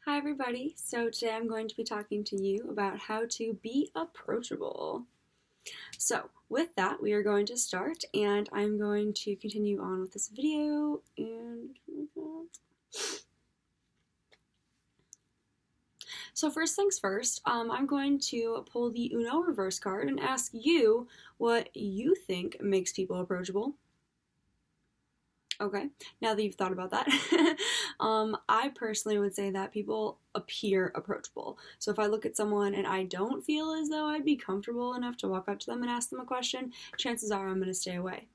Hi everybody, so today I'm going to be talking to you about how to be approachable. So with that, we are going to start and I'm going to continue on with this video and so first things first, I'm going to pull the Uno reverse card and ask you what you think makes people approachable. Okay, now that you've thought about that, I personally would say that people appear approachable. So if I look at someone and I don't feel as though I'd be comfortable enough to walk up to them and ask them a question, chances are I'm going to stay away.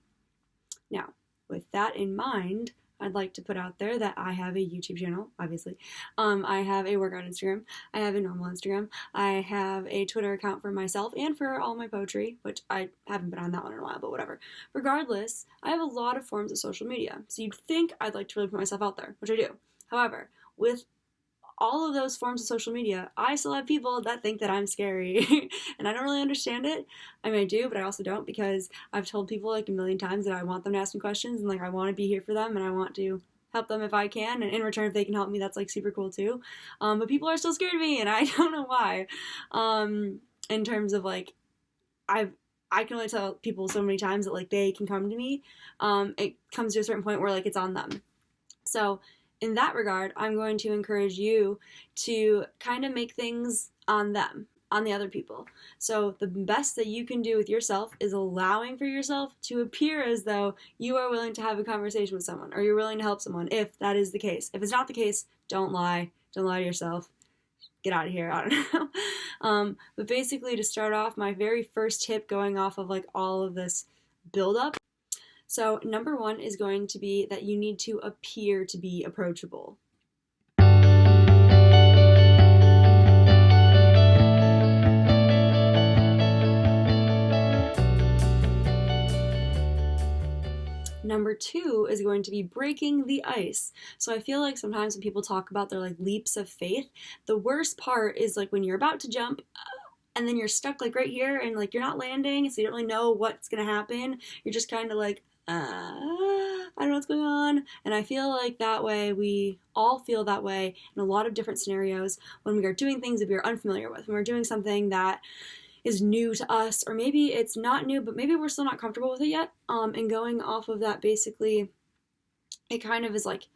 Now, with that in mind, I'd like to put out there that I have a YouTube channel, obviously. I have a workout Instagram. I have a normal Instagram. I have a Twitter account for myself and for all my poetry, which I haven't been on that one in a while, but whatever. Regardless, I have a lot of forms of social media. So you'd think I'd like to really put myself out there, which I do. However, with all of those forms of social media, I still have people that think that I'm scary. And I don't really understand it. I mean, I do, but I also don't, because I've told people like a million times that I want them to ask me questions and like I want to be here for them and I want to help them if I can. And in return, if they can help me, that's like super cool too. But people are still scared of me and I don't know why. In terms of like, I can only tell people so many times that like they can come to me. It comes to a certain point where like it's on them. So in that regard, I'm going to encourage you to kind of make things on them, on the other people. So the best that you can do with yourself is allowing for yourself to appear as though you are willing to have a conversation with someone or you're willing to help someone, if that is the case. If it's not the case, don't lie. Don't lie to yourself. Get out of here. I don't know. But basically, to start off, my very first tip going off of like all of this buildup. So number one is going to be that you need to appear to be approachable. Number two is going to be breaking the ice. So I feel like sometimes when people talk about their like leaps of faith, the worst part is like when you're about to jump and then you're stuck like right here and like you're not landing, so you don't really know what's gonna happen. You're just kind of like, I don't know what's going on. And I feel like that way, we all feel that way in a lot of different scenarios when we are doing things that we are unfamiliar with, when we're doing something that is new to us, or maybe it's not new, but maybe we're still not comfortable with it yet. And going off of that, basically, it kind of is like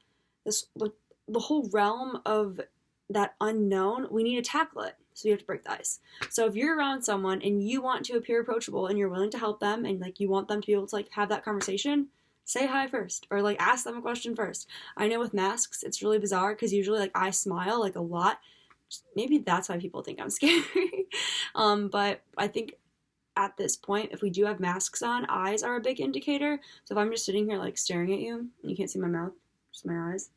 this, the whole realm of that unknown, we need to tackle it. So you have to break the ice. So if you're around someone and you want to appear approachable and you're willing to help them and like you want them to be able to like have that conversation, say hi first or like ask them a question first. I know with masks it's really bizarre because usually like I smile like a lot. Maybe that's why people think I'm scary. But I think at this point, if we do have masks on, eyes are a big indicator. So if I'm just sitting here like staring at you and you can't see my mouth, just my eyes,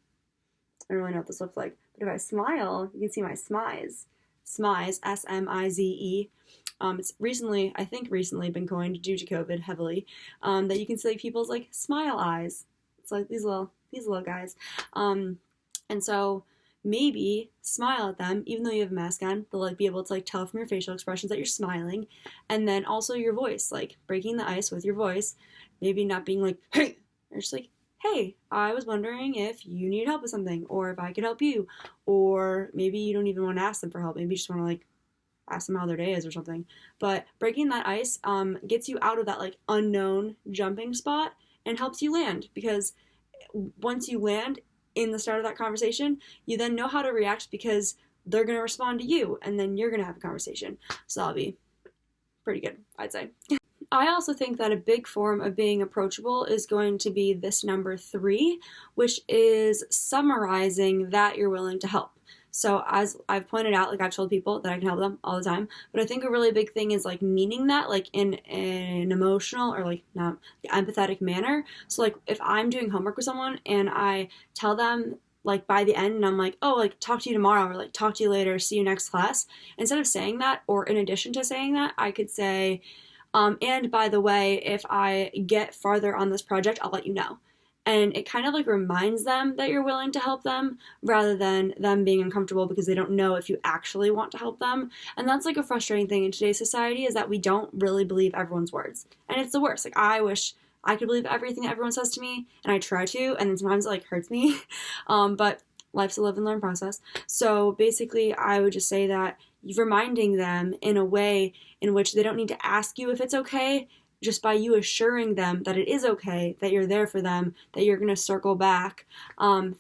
I don't really know what this looks like. But if I smile, you can see my smize. Smize, S-M-I-Z-E. It's recently, I think recently been coined due to COVID heavily, that you can see like, people's like smile eyes. It's like these little guys. And so maybe smile at them, even though you have a mask on. They'll like be able to like tell from your facial expressions that you're smiling. And then also your voice, like breaking the ice with your voice. Maybe not being like, hey, or just like, hey, I was wondering if you need help with something, or if I could help you, or maybe you don't even want to ask them for help. Maybe you just want to like ask them how their day is or something. But breaking that ice gets you out of that like unknown jumping spot and helps you land, because once you land in the start of that conversation, you then know how to react because they're going to respond to you and then you're going to have a conversation. So that'll be pretty good, I'd say. I also think that a big form of being approachable is going to be this number 3, which is summarizing that you're willing to help. So as I've pointed out, like I've told people that I can help them all the time, but I think a really big thing is like meaning that like in an emotional or like not empathetic manner. So like if I'm doing homework with someone and I tell them like by the end and I'm like, oh, like talk to you tomorrow or like talk to you later, see you next class. Instead of saying that, or in addition to saying that, I could say, and by the way, if I get farther on this project, I'll let you know. And it kind of like reminds them that you're willing to help them rather than them being uncomfortable because they don't know if you actually want to help them. And that's like a frustrating thing in today's society, is that we don't really believe everyone's words. And it's the worst. Like I wish I could believe everything that everyone says to me, and I try to, and then sometimes it like hurts me. But life's a live and learn process. So basically, I would just say that you're reminding them in a way in which they don't need to ask you if it's okay, just by you assuring them that it is okay, that you're there for them, that you're going to circle back.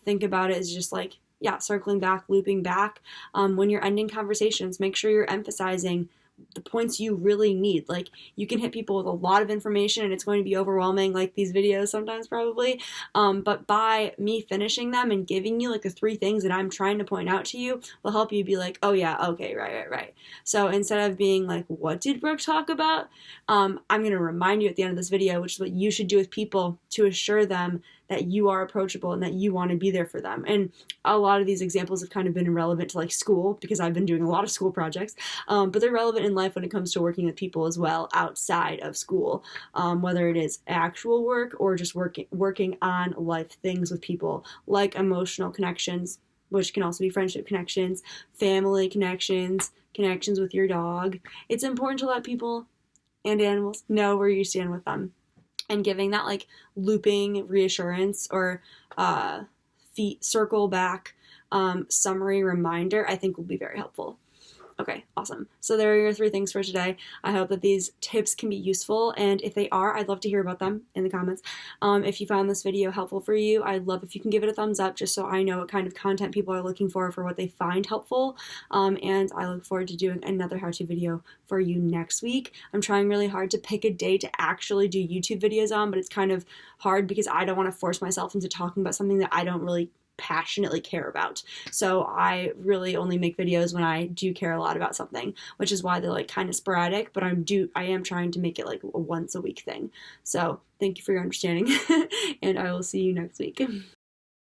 Think about it as just like, yeah, circling back, looping back. When you're ending conversations, make sure you're emphasizing the points you really need. Like, you can hit people with a lot of information and it's going to be overwhelming, like these videos sometimes probably, but by me finishing them and giving you like the 3 things that I'm trying to point out to you will help you be like, oh yeah, okay, right. So instead of being like, what did Brooke talk about, I'm going to remind you at the end of this video, which is what you should do with people to assure them that you are approachable and that you want to be there for them. And a lot of these examples have kind of been relevant to like school, because I've been doing a lot of school projects, but they're relevant in life when it comes to working with people as well outside of school, whether it is actual work or just working on life things with people, like emotional connections, which can also be friendship connections, family connections, connections with your dog. It's important to let people and animals know where you stand with them. And giving that like looping reassurance or feet circle back summary reminder, I think will be very helpful. Okay, awesome. So there are your 3 things for today. I hope that these tips can be useful, and if they are, I'd love to hear about them in the comments. If you found this video helpful for you, I'd love if you can give it a thumbs up, just so I know what kind of content people are looking for what they find helpful. And I look forward to doing another how-to video for you next week. I'm trying really hard to pick a day to actually do YouTube videos on, but it's kind of hard because I don't want to force myself into talking about something that I don't really passionately care about. So I really only make videos when I do care a lot about something, which is why they're like kind of sporadic, but I am trying to make it like a once a week thing. So thank you for your understanding and I will see you next week.